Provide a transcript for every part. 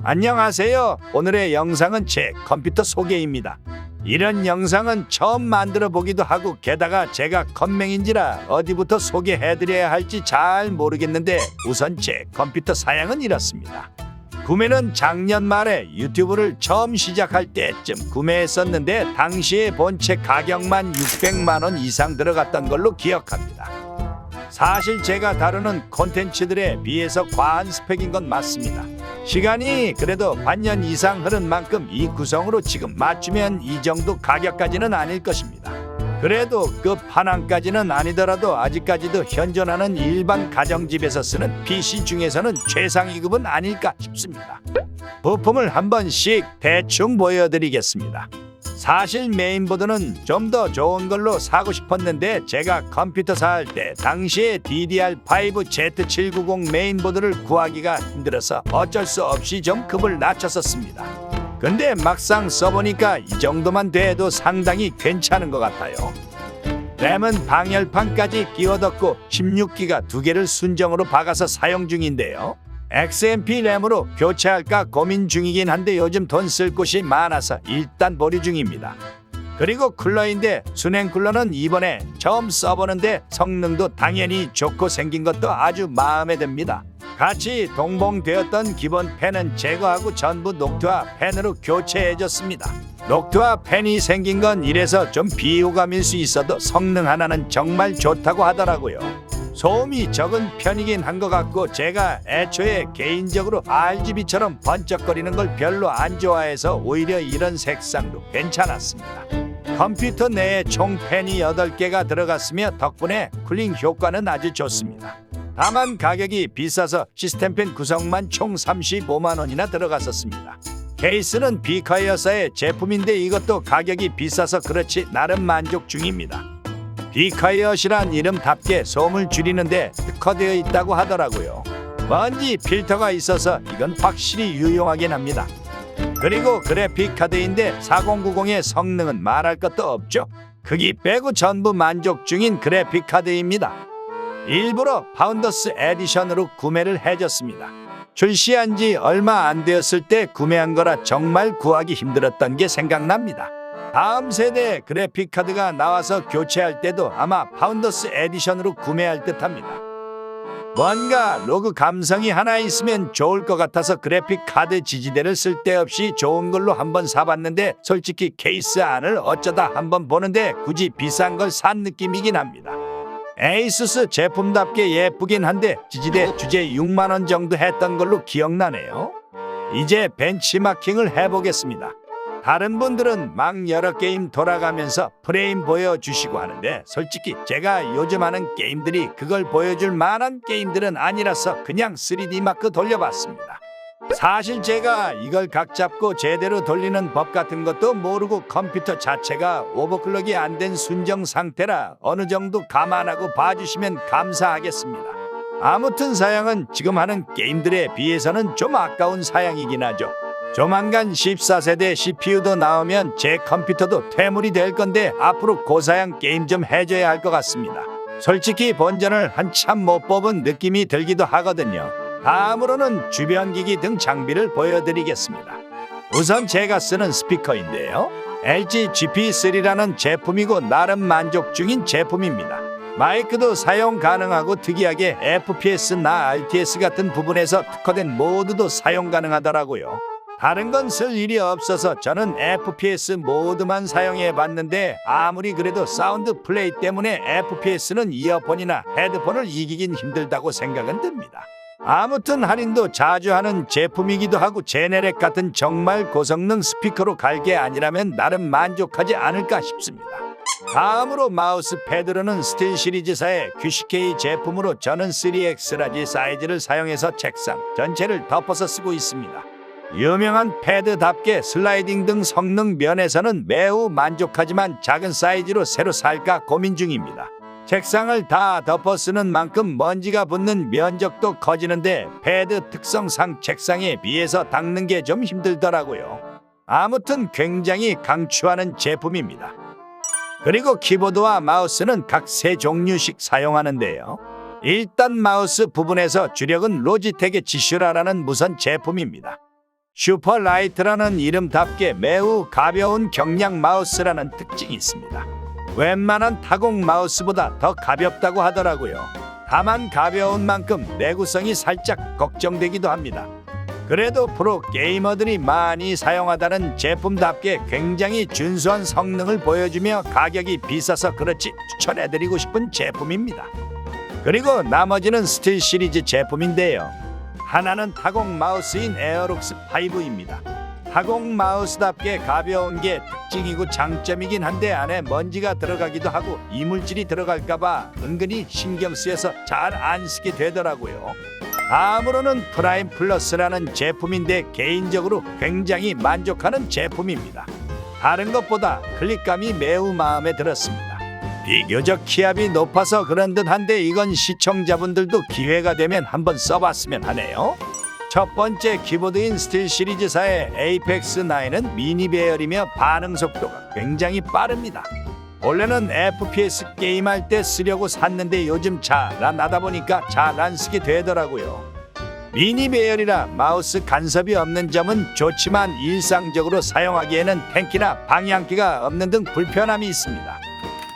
안녕하세요. 오늘의 영상은 제 컴퓨터 소개입니다. 이런 영상은 처음 만들어 보기도 하고 게다가 제가 컴맹인지라 어디부터 소개해드려야 할지 잘 모르겠는데 우선 제 컴퓨터 사양은 이렇습니다. 구매는 작년 말에 유튜브를 처음 시작할 때쯤 구매했었는데 당시에 본체 가격만 600만 원 이상 들어갔던 걸로 기억합니다. 사실 제가 다루는 콘텐츠들에 비해서 과한 스펙인 건 맞습니다. 시간이 그래도 반년 이상 흐른 만큼 이 구성으로 지금 맞추면 이 정도 가격까지는 아닐 것입니다. 그래도 끝판왕까지는 아니더라도 아직까지도 현존하는 일반 가정집에서 쓰는 PC 중에서는 최상위급은 아닐까 싶습니다. 부품을 한 번씩 대충 보여드리겠습니다. 사실 메인보드는 좀 더 좋은 걸로 사고 싶었는데 제가 컴퓨터 살 때 당시에 DDR5Z790 메인보드를 구하기가 힘들어서 어쩔 수 없이 좀 급을 낮췄었습니다. 근데 막상 써보니까 이 정도만 돼도 상당히 괜찮은 것 같아요. 램은 방열판까지 끼워뒀고 16기가 2개를 순정으로 박아서 사용 중인데요. XMP 램으로 교체할까 고민 중이긴 한데 요즘 돈 쓸 곳이 많아서 일단 보류 중입니다. 그리고 쿨러인데 순행 쿨러는 이번에 처음 써보는데 성능도 당연히 좋고 생긴 것도 아주 마음에 듭니다. 같이 동봉되었던 기본 팬은 제거하고 전부 녹투화 팬으로 교체해줬습니다. 녹투화 팬이 생긴 건 이래서 좀 비호감일 수 있어도 성능 하나는 정말 좋다고 하더라고요. 소음이 적은 편이긴 한 것 같고 제가 애초에 개인적으로 RGB처럼 번쩍거리는 걸 별로 안 좋아해서 오히려 이런 색상도 괜찮았습니다. 컴퓨터 내에 총 팬이 8개가 들어갔으며 덕분에 쿨링 효과는 아주 좋습니다. 다만 가격이 비싸서 시스템팬 구성만 총 35만 원이나 들어갔었습니다. 케이스는 비카이어사의 제품인데 이것도 가격이 비싸서 그렇지 나름 만족 중입니다. 비카이엇이란 이름답게 소음을 줄이는데 특화되어 있다고 하더라고요. 먼지 필터가 있어서 이건 확실히 유용하긴 합니다. 그리고 그래픽 카드인데 4090의 성능은 말할 것도 없죠. 크기 빼고 전부 만족 중인 그래픽 카드입니다. 일부러 파운더스 에디션으로 구매를 해줬습니다. 출시한 지 얼마 안 되었을 때 구매한 거라 정말 구하기 힘들었던 게 생각납니다. 다음 세대 그래픽카드가 나와서 교체할 때도 아마 파운더스 에디션으로 구매할 듯합니다. 뭔가 로그 감성이 하나 있으면 좋을 것 같아서 그래픽카드 지지대를 쓸데없이 좋은 걸로 한번 사봤는데 솔직히 케이스 안을 어쩌다 한번 보는데 굳이 비싼 걸 산 느낌이긴 합니다. 에이수스 제품답게 예쁘긴 한데 지지대 주제 6만 원 정도 했던 걸로 기억나네요. 이제 벤치마킹을 해보겠습니다. 다른 분들은 막 여러 게임 돌아가면서 프레임 보여주시고 하는데 솔직히 제가 요즘 하는 게임들이 그걸 보여줄 만한 게임들은 아니라서 그냥 3D 마크 돌려봤습니다. 사실 제가 이걸 각 잡고 제대로 돌리는 법 같은 것도 모르고 컴퓨터 자체가 오버클럭이 안 된 순정 상태라 어느 정도 감안하고 봐주시면 감사하겠습니다. 아무튼 사양은 지금 하는 게임들에 비해서는 좀 아까운 사양이긴 하죠. 조만간 14세대 CPU도 나오면 제 컴퓨터도 퇴물이 될 건데 앞으로 고사양 게임 좀 해줘야 할 것 같습니다. 솔직히 본전을 한참 못 뽑은 느낌이 들기도 하거든요. 다음으로는 주변 기기 등 장비를 보여드리겠습니다. 우선 제가 쓰는 스피커인데요. LG GP3라는 제품이고 나름 만족 중인 제품입니다. 마이크도 사용 가능하고 특이하게 FPS나 RTS 같은 부분에서 특화된 모드도 사용 가능하더라고요. 다른 건 쓸 일이 없어서 저는 FPS 모드만 사용해 봤는데 아무리 그래도 사운드 플레이 때문에 FPS는 이어폰이나 헤드폰을 이기긴 힘들다고 생각은 듭니다. 아무튼 할인도 자주 하는 제품이기도 하고 제네렉 같은 정말 고성능 스피커로 갈 게 아니라면 나름 만족하지 않을까 싶습니다. 다음으로 마우스 패드로는 스틸 시리즈사의 QCK 제품으로 저는 3X 라지 사이즈를 사용해서 책상 전체를 덮어서 쓰고 있습니다. 유명한 패드답게 슬라이딩 등 성능 면에서는 매우 만족하지만 작은 사이즈로 새로 살까 고민 중입니다. 책상을 다 덮어 쓰는 만큼 먼지가 붙는 면적도 커지는데 패드 특성상 책상에 비해서 닦는 게 좀 힘들더라고요. 아무튼 굉장히 강추하는 제품입니다. 그리고 키보드와 마우스는 각 3종류씩 사용하는데요. 일단 마우스 부분에서 주력은 로지텍의 지슈라라는 무선 제품입니다. 슈퍼라이트라는 이름답게 매우 가벼운 경량 마우스라는 특징이 있습니다. 웬만한 타공 마우스보다 더 가볍다고 하더라고요. 다만 가벼운 만큼 내구성이 살짝 걱정되기도 합니다. 그래도 프로 게이머들이 많이 사용하다는 제품답게 굉장히 준수한 성능을 보여주며 가격이 비싸서 그렇지 추천해드리고 싶은 제품입니다. 그리고 나머지는 스틸 시리즈 제품인데요. 하나는 타공 마우스인 에어록스 5입니다. 타공 마우스답게 가벼운 게 특징이고 장점이긴 한데 안에 먼지가 들어가기도 하고 이물질이 들어갈까봐 은근히 신경 쓰여서 잘 안 쓰게 되더라고요. 다음으로는 프라임 플러스라는 제품인데 개인적으로 굉장히 만족하는 제품입니다. 다른 것보다 클릭감이 매우 마음에 들었습니다. 비교적 키압이 높아서 그런 듯 한데 이건 시청자분들도 기회가 되면 한번 써봤으면 하네요. 첫 번째 키보드인 스틸 시리즈사의 에이펙스 9은 미니 배열이며 반응 속도가 굉장히 빠릅니다. 원래는 FPS 게임할 때 쓰려고 샀는데 요즘 잘 안 하다 보니까 잘 안 쓰게 되더라고요. 미니 배열이라 마우스 간섭이 없는 점은 좋지만 일상적으로 사용하기에는 탱키나 방향키가 없는 등 불편함이 있습니다.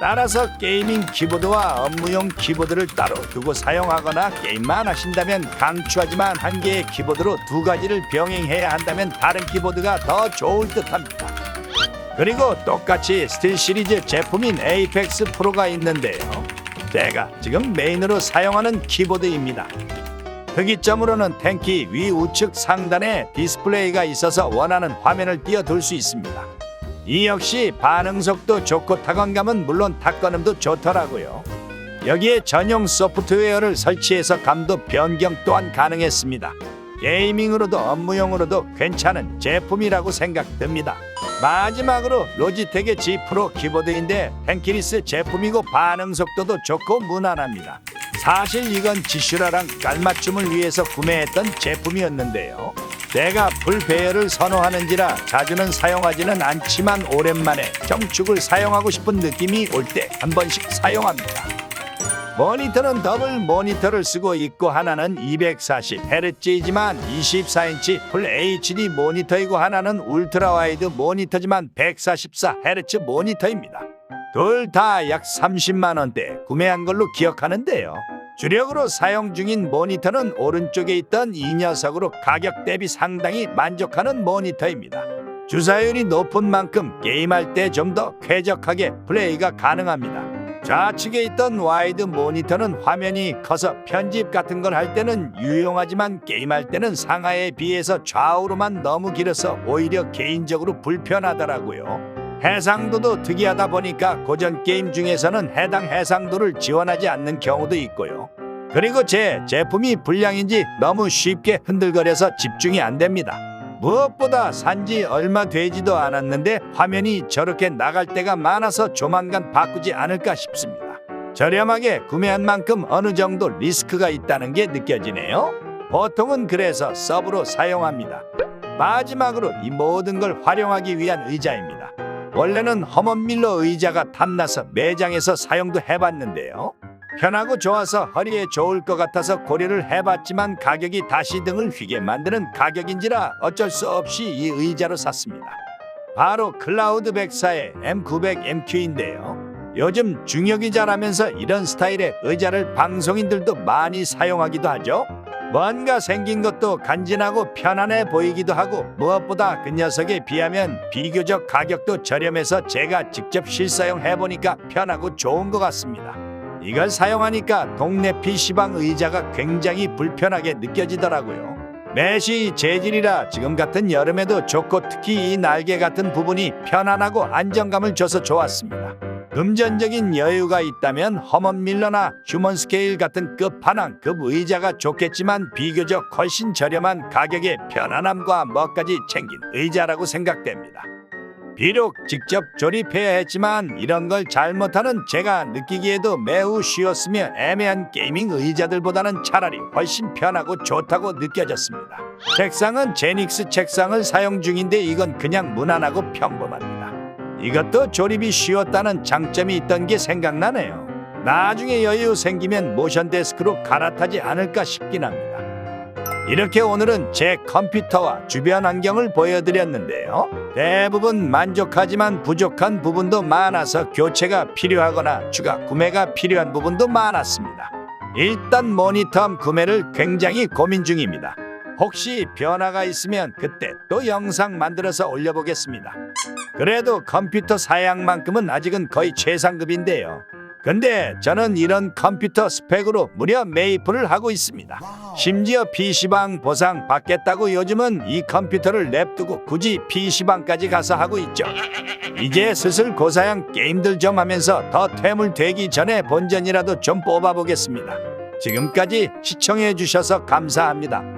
따라서 게이밍 키보드와 업무용 키보드를 따로 두고 사용하거나 게임만 하신다면 강추하지만 한 개의 키보드로 두 가지를 병행해야 한다면 다른 키보드가 더 좋을 듯합니다. 그리고 똑같이 스틸 시리즈 제품인 에이펙스 프로가 있는데요. 제가 지금 메인으로 사용하는 키보드입니다. 특이점으로는 탱키 위 우측 상단에 디스플레이가 있어서 원하는 화면을 띄워둘 수 있습니다. 이 역시 반응 속도 좋고 타건감은 물론 타건음도 좋더라고요. 여기에 전용 소프트웨어를 설치해서 감도 변경 또한 가능했습니다. 게이밍으로도 업무용으로도 괜찮은 제품이라고 생각됩니다. 마지막으로 로지텍의 G 프로 키보드인데 탱키리스 제품이고 반응 속도도 좋고 무난합니다. 사실 이건 지슈라랑 깔맞춤을 위해서 구매했던 제품이었는데요. 내가 풀 배열을 선호하는지라 자주는 사용하지는 않지만 오랜만에 정축을 사용하고 싶은 느낌이 올 때 한 번씩 사용합니다. 모니터는 더블 모니터를 쓰고 있고 하나는 240Hz이지만 24인치 풀 HD 모니터이고 하나는 울트라 와이드 모니터지만 144Hz 모니터입니다. 둘 다 약 30만 원대 구매한 걸로 기억하는데요. 주력으로 사용 중인 모니터는 오른쪽에 있던 이 녀석으로 가격 대비 상당히 만족하는 모니터입니다. 주사율이 높은 만큼 게임할 때 좀 더 쾌적하게 플레이가 가능합니다. 좌측에 있던 와이드 모니터는 화면이 커서 편집 같은 걸 할 때는 유용하지만 게임할 때는 상하에 비해서 좌우로만 너무 길어서 오히려 개인적으로 불편하더라고요. 해상도도 특이하다 보니까 고전 게임 중에서는 해당 해상도를 지원하지 않는 경우도 있고요. 그리고 제 제품이 불량인지 너무 쉽게 흔들거려서 집중이 안 됩니다. 무엇보다 산지 얼마 되지도 않았는데 화면이 저렇게 나갈 때가 많아서 조만간 바꾸지 않을까 싶습니다. 저렴하게 구매한 만큼 어느 정도 리스크가 있다는 게 느껴지네요. 보통은 그래서 서브로 사용합니다. 마지막으로 이 모든 걸 활용하기 위한 의자입니다. 원래는 허먼밀러 의자가 탐나서 매장에서 사용도 해봤는데요. 편하고 좋아서 허리에 좋을 것 같아서 고려를 해봤지만 가격이 다시 등을 휘게 만드는 가격인지라 어쩔 수 없이 이 의자로 샀습니다. 바로 클라우드 백사의 M900MQ인데요. 요즘 중역이자라면서 이런 스타일의 의자를 방송인들도 많이 사용하기도 하죠. 뭔가 생긴 것도 간지나고 편안해 보이기도 하고 무엇보다 그 녀석에 비하면 비교적 가격도 저렴해서 제가 직접 실사용해보니까 편하고 좋은 것 같습니다. 이걸 사용하니까 동네 PC방 의자가 굉장히 불편하게 느껴지더라고요. 메쉬 재질이라 지금 같은 여름에도 좋고 특히 이 날개 같은 부분이 편안하고 안정감을 줘서 좋았습니다. 금전적인 여유가 있다면 허먼밀러나 휴먼스케일 같은 끝판왕급 의자가 좋겠지만 비교적 훨씬 저렴한 가격에 편안함과 멋까지 챙긴 의자라고 생각됩니다. 비록 직접 조립해야 했지만 이런 걸 잘못하는 제가 느끼기에도 매우 쉬웠으며 애매한 게이밍 의자들보다는 차라리 훨씬 편하고 좋다고 느껴졌습니다. 책상은 제닉스 책상을 사용 중인데 이건 그냥 무난하고 평범합니다. 이것도 조립이 쉬웠다는 장점이 있던 게 생각나네요. 나중에 여유 생기면 모션 데스크로 갈아타지 않을까 싶긴 합니다. 이렇게 오늘은 제 컴퓨터와 주변 환경을 보여드렸는데요. 대부분 만족하지만 부족한 부분도 많아서 교체가 필요하거나 추가 구매가 필요한 부분도 많았습니다. 일단 모니터 구매를 굉장히 고민 중입니다. 혹시 변화가 있으면 그때 또 영상 만들어서 올려보겠습니다. 그래도 컴퓨터 사양만큼은 아직은 거의 최상급인데요. 근데 저는 이런 컴퓨터 스펙으로 무려 매입을 하고 있습니다. 심지어 PC방 보상 받겠다고 요즘은 이 컴퓨터를 냅두고 굳이 PC방까지 가서 하고 있죠. 이제 슬슬 고사양 게임들 좀 하면서 더 퇴물되기 전에 본전이라도 좀 뽑아보겠습니다. 지금까지 시청해 주셔서 감사합니다.